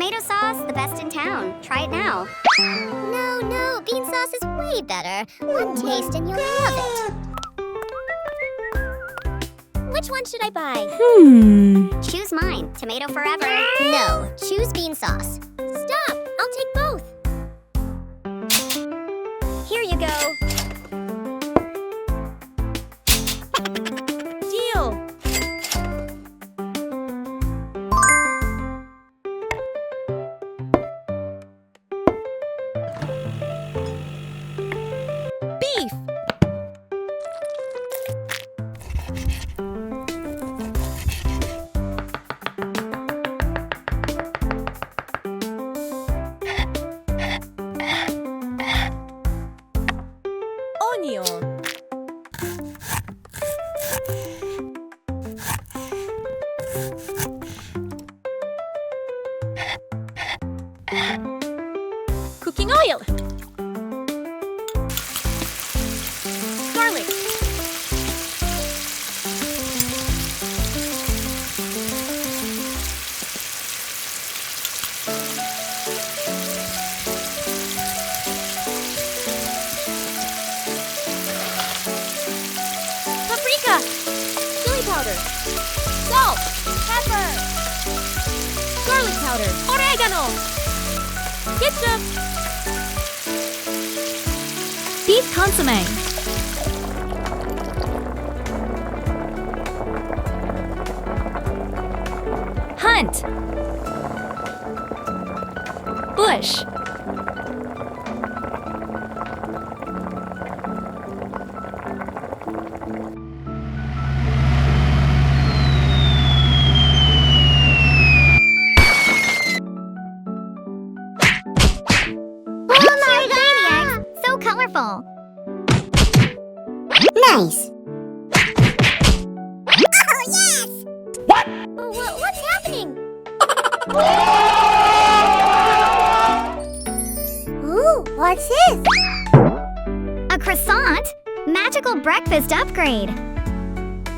Tomato sauce, the best in town. Try it now. No, bean sauce is way better. One taste and you'll love it. Which one should I buy? Choose mine. Tomato forever. No, choose bean sauce. Stop! I'll take both. Here you go. Deal! Beef! Onion. Cooking oil. Garlic. Paprika. Chili powder. Salt. Pepper. Garlic powder. Oregano. Ketchup. Beef consomme. Hunt. Bush. So colorful. Nice. Oh, yes! What? What's happening? Ooh, what's this? A croissant? Magical breakfast upgrade.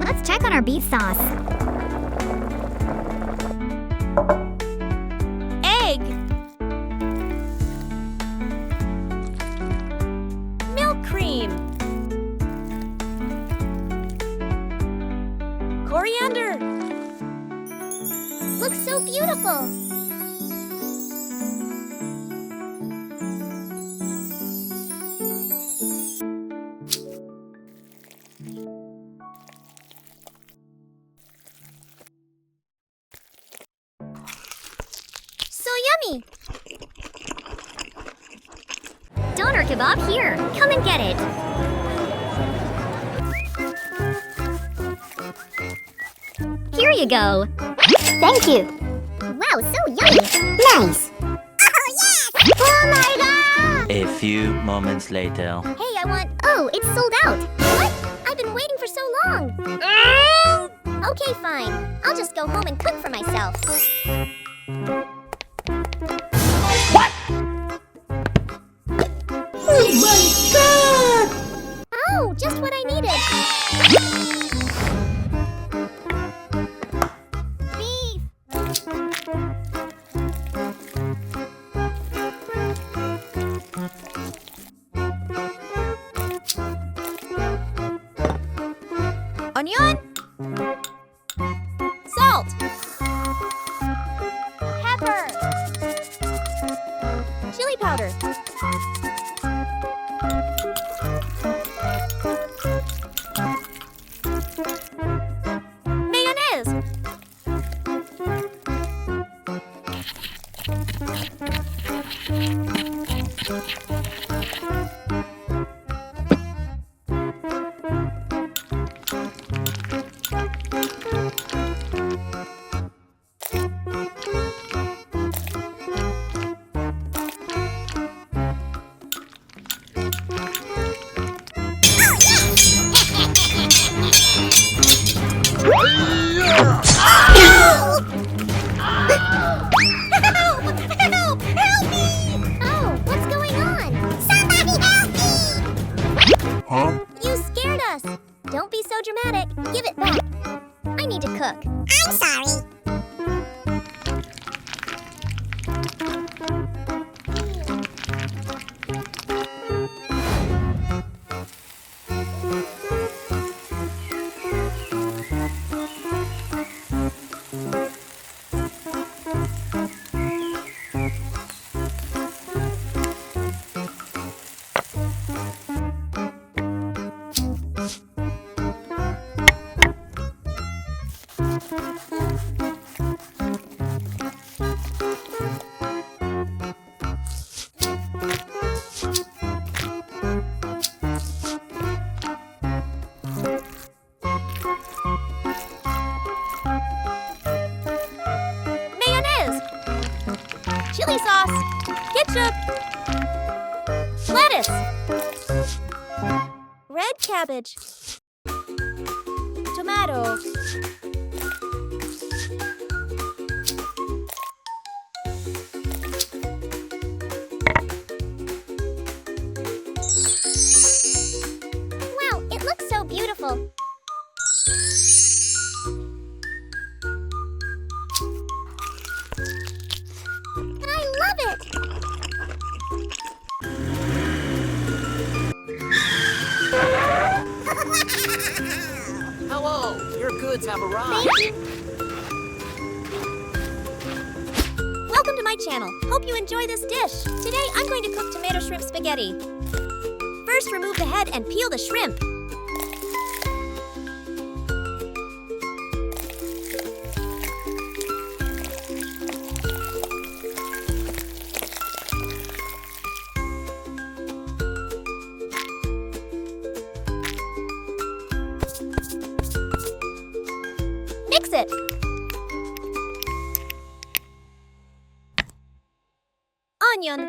Let's check on our beef sauce. Egg. Milk cream. Coriander. Looks so beautiful. So yummy. Doner kebab here. Come and get it. Here you go. Thank you. Wow, so yummy. Nice. Oh, yes! Oh, my God! A few moments later. Hey, I want... Oh, it's sold out. What? I've been waiting for so long. Okay, fine. I'll just go home and cook for myself. What? Oh, my God! Oh, just what I needed. Beef! Onion. Salt. Pepper. Chili powder. Mayonnaise. dramatic. Give it back. I need to cook. I'm sorry. chili sauce, ketchup, lettuce, red cabbage, tomato, wow, it looks so beautiful. I love it. Hello, your goods have arrived. Thank you. Welcome to my channel. Hope you enjoy this dish. Today I'm going to cook tomato shrimp spaghetti. First, remove the head and peel the shrimp. Mix it. Onion.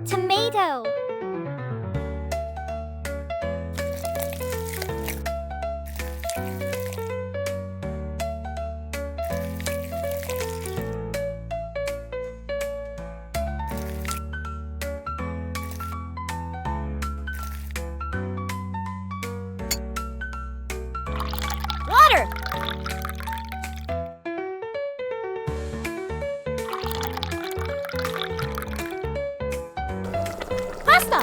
Tomato. Water. Pasta.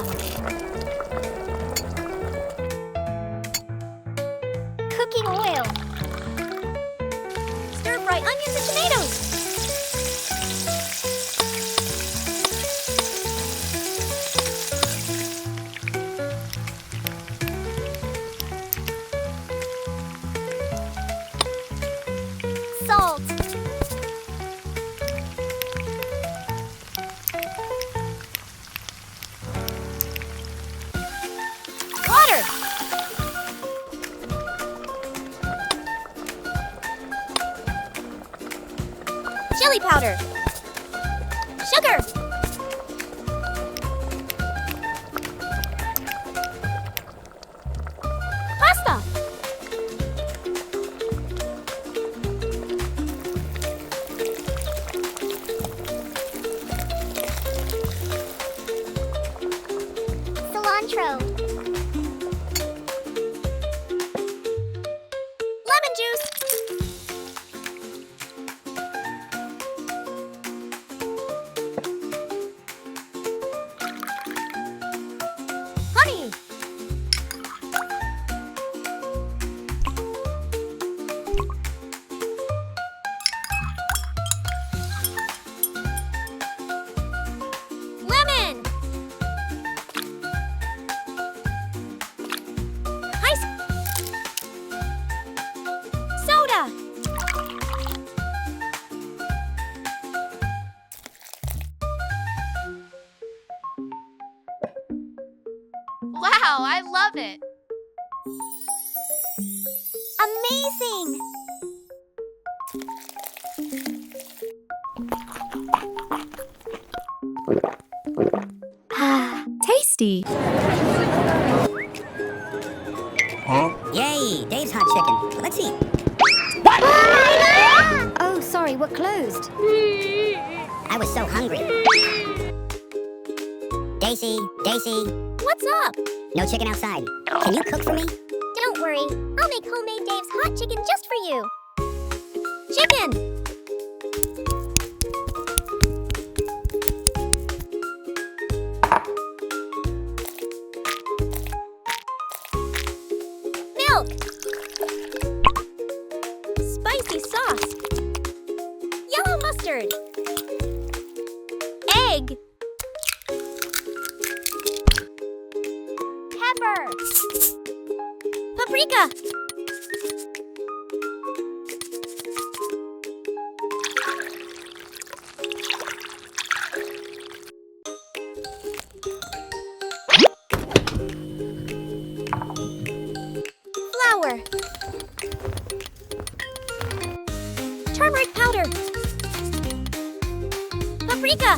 Cooking oil. Stir fry onions and tomatoes. Salt. Water. Chili powder. Sugar. Pasta. Cilantro. Lemon juice. Honey. Lemon. Ice. Soda. Wow, I love it. Amazing. Tasty. Yay, Dave's hot chicken. Let's eat. Oh, sorry, we're closed. I was so hungry. Daisy, What's up? no chicken outside. Can you cook for me? Don't worry. I'll make homemade Dave's hot chicken just for you. Chicken. Milk. Spicy sauce. Yellow mustard. Egg. Pepper. Paprika. Flour. Turmeric powder. Paprika.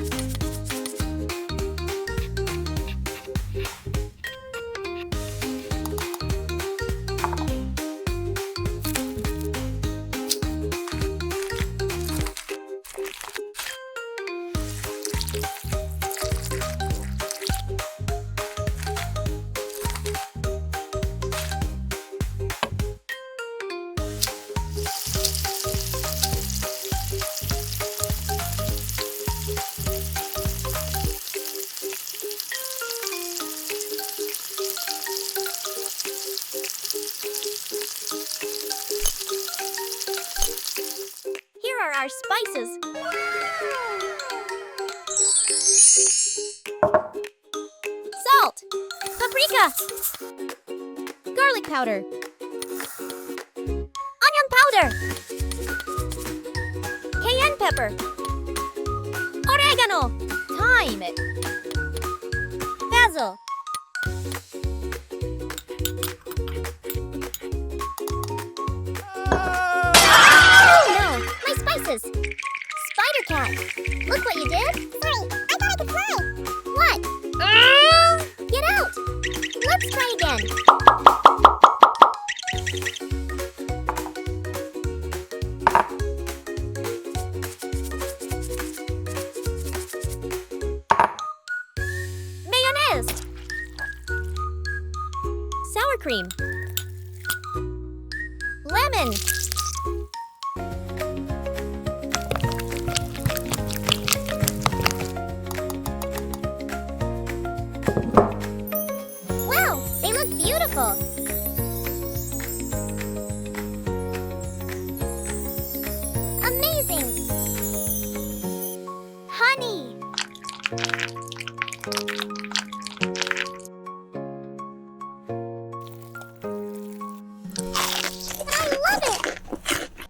Here are our spices. Salt. Paprika. Garlic powder. Onion powder. Cayenne pepper. Oregano. Thyme. Basil. Spider cat! Look what you did! Sorry, I thought I could fly! What? Get out! Let's try again! Mayonnaise! Sour cream! Lemon! Beautiful. Amazing. Honey.